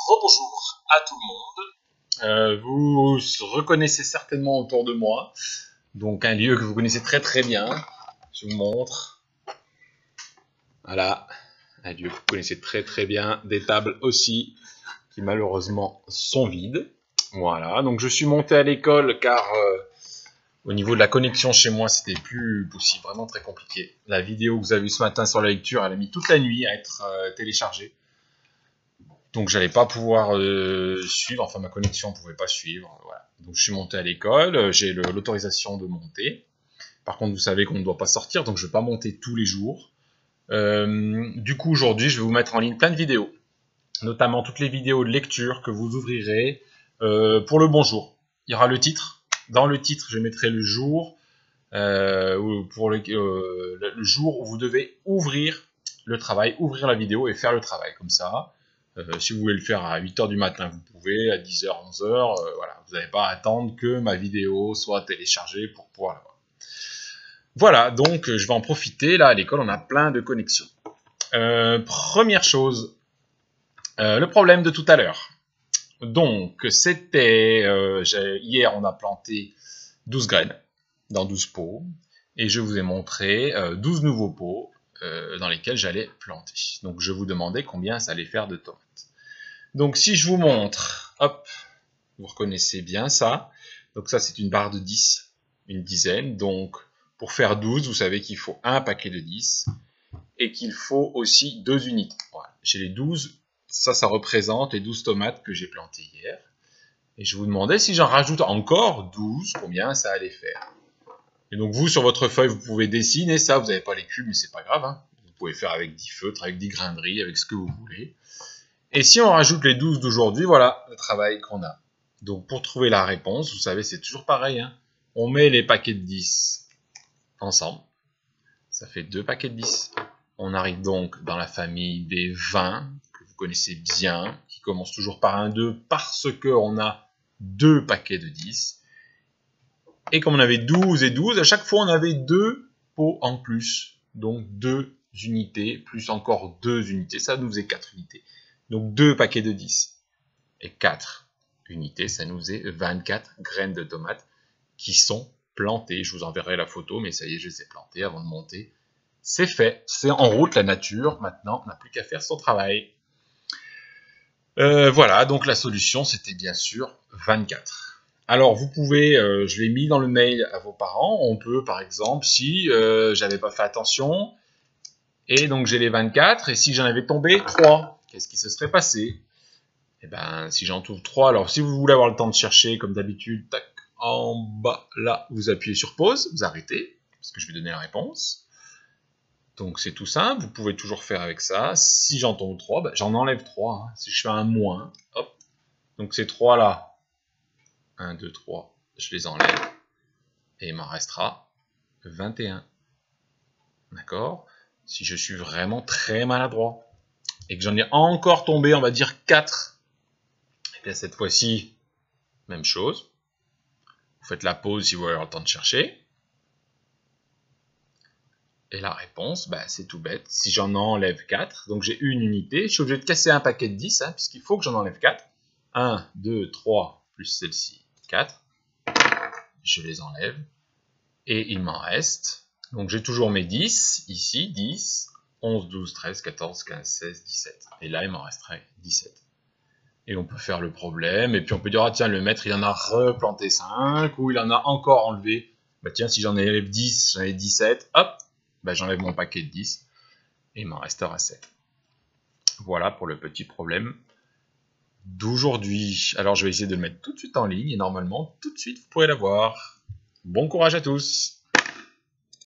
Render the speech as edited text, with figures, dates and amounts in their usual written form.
Rebonjour à tout le monde. Vous reconnaissez certainement autour de moi, donc un lieu que vous connaissez très très bien. Je vous montre. Voilà, un lieu que vous connaissez très très bien. Des tables aussi qui malheureusement sont vides. Voilà, donc je suis monté à l'école car au niveau de la connexion chez moi, c'était plus possible, vraiment très compliqué. La vidéo que vous avez vue ce matin sur la lecture, elle a mis toute la nuit à être téléchargée. Donc j'allais pas pouvoir suivre, enfin ma connexion ne pouvait pas suivre. Voilà. Donc je suis monté à l'école, j'ai l'autorisation de monter. Par contre, vous savez qu'on ne doit pas sortir, donc je ne vais pas monter tous les jours. Du coup, aujourd'hui, je vais vous mettre en ligne plein de vidéos, notamment toutes les vidéos de lecture que vous ouvrirez pour le bonjour. Il y aura le titre. Dans le titre, je mettrai le jour, pour le jour où vous devez ouvrir le travail, ouvrir la vidéo et faire le travail, comme ça. Si vous voulez le faire à 8h du matin, vous pouvez, à 10h, 11h, voilà, vous n'avez pas à attendre que ma vidéo soit téléchargée pour pouvoir la voir. Voilà, donc je vais en profiter, là à l'école on a plein de connexions. Première chose, le problème de tout à l'heure. Donc c'était, hier on a planté 12 graines dans 12 pots, et je vous ai montré 12 nouveaux pots dans lesquels j'allais planter. Donc je vous demandais combien ça allait faire de tomates. Donc si je vous montre, hop, vous reconnaissez bien ça. Donc ça c'est une barre de 10, une dizaine. Donc pour faire 12, vous savez qu'il faut un paquet de 10 et qu'il faut aussi 2 unités. Voilà. J'ai les 12, ça représente les 12 tomates que j'ai plantées hier. Et je vous demandais si j'en rajoute encore 12, combien ça allait faire. Et donc vous, sur votre feuille, vous pouvez dessiner ça. Vous n'avez pas les cubes, mais c'est pas grave. Hein. Vous pouvez faire avec 10 feutres, avec 10 grains de riz, avec ce que vous voulez. Et si on rajoute les 12 d'aujourd'hui, voilà le travail qu'on a. Donc pour trouver la réponse, vous savez, c'est toujours pareil. Hein. On met les paquets de 10 ensemble. Ça fait 2 paquets de 10. On arrive donc dans la famille des 20, que vous connaissez bien, qui commence toujours par un 2 parce qu'on a 2 paquets de 10. Et comme on avait 12 et 12, à chaque fois on avait 2 pots en plus. Donc 2 unités, plus encore 2 unités, ça nous faisait 4 unités. Donc 2 paquets de 10 et 4 unités, ça nous faisait 24 graines de tomates qui sont plantées. Je vous enverrai la photo, mais ça y est, je les ai plantées avant de monter. C'est fait, c'est en route, la nature. Maintenant, on n'a plus qu'à faire son travail. Voilà, donc la solution, c'était bien sûr 24. Alors, vous pouvez, je l'ai mis dans le mail à vos parents, on peut, par exemple, si j'avais pas fait attention, et donc j'ai les 24, et si j'en avais tombé 3, qu'est-ce qui se serait passé? Eh ben, si j'en trouve 3, alors si vous voulez avoir le temps de chercher, comme d'habitude, tac, en bas, là, vous appuyez sur pause, vous arrêtez, parce que je vais donner la réponse. Donc c'est tout simple, vous pouvez toujours faire avec ça. Si j'en tombe 3, ben, j'en enlève 3. Hein. Si je fais un moins, hop, donc ces 3 là, 1, 2, 3, je les enlève, et il m'en restera 21. D'accord? Si je suis vraiment très maladroit, et que j'en ai encore tombé, on va dire 4, et bien cette fois-ci, même chose. Vous faites la pause si vous avez le temps de chercher. Et la réponse, bah, c'est tout bête. Si j'en enlève 4, donc j'ai une unité, je suis obligé de casser un paquet de 10, hein, puisqu'il faut que j'en enlève 4. 1, 2, 3, plus celle-ci, 4. Je les enlève. Et il m'en reste. Donc j'ai toujours mes 10, ici, 10, 11, 12, 13, 14, 15, 16, 17. Et là, il m'en resterait 17. Et on peut faire le problème, et puis on peut dire, ah tiens, le maître, il en a replanté 5, ou il en a encore enlevé. Bah tiens, si j'en enlève 10, j'en ai 17, hop, bah, j'enlève mon paquet de 10, et il m'en restera 7. Voilà pour le petit problème d'aujourd'hui. Alors je vais essayer de le mettre tout de suite en ligne, et normalement, tout de suite, vous pourrez l'avoir. Bon courage à tous!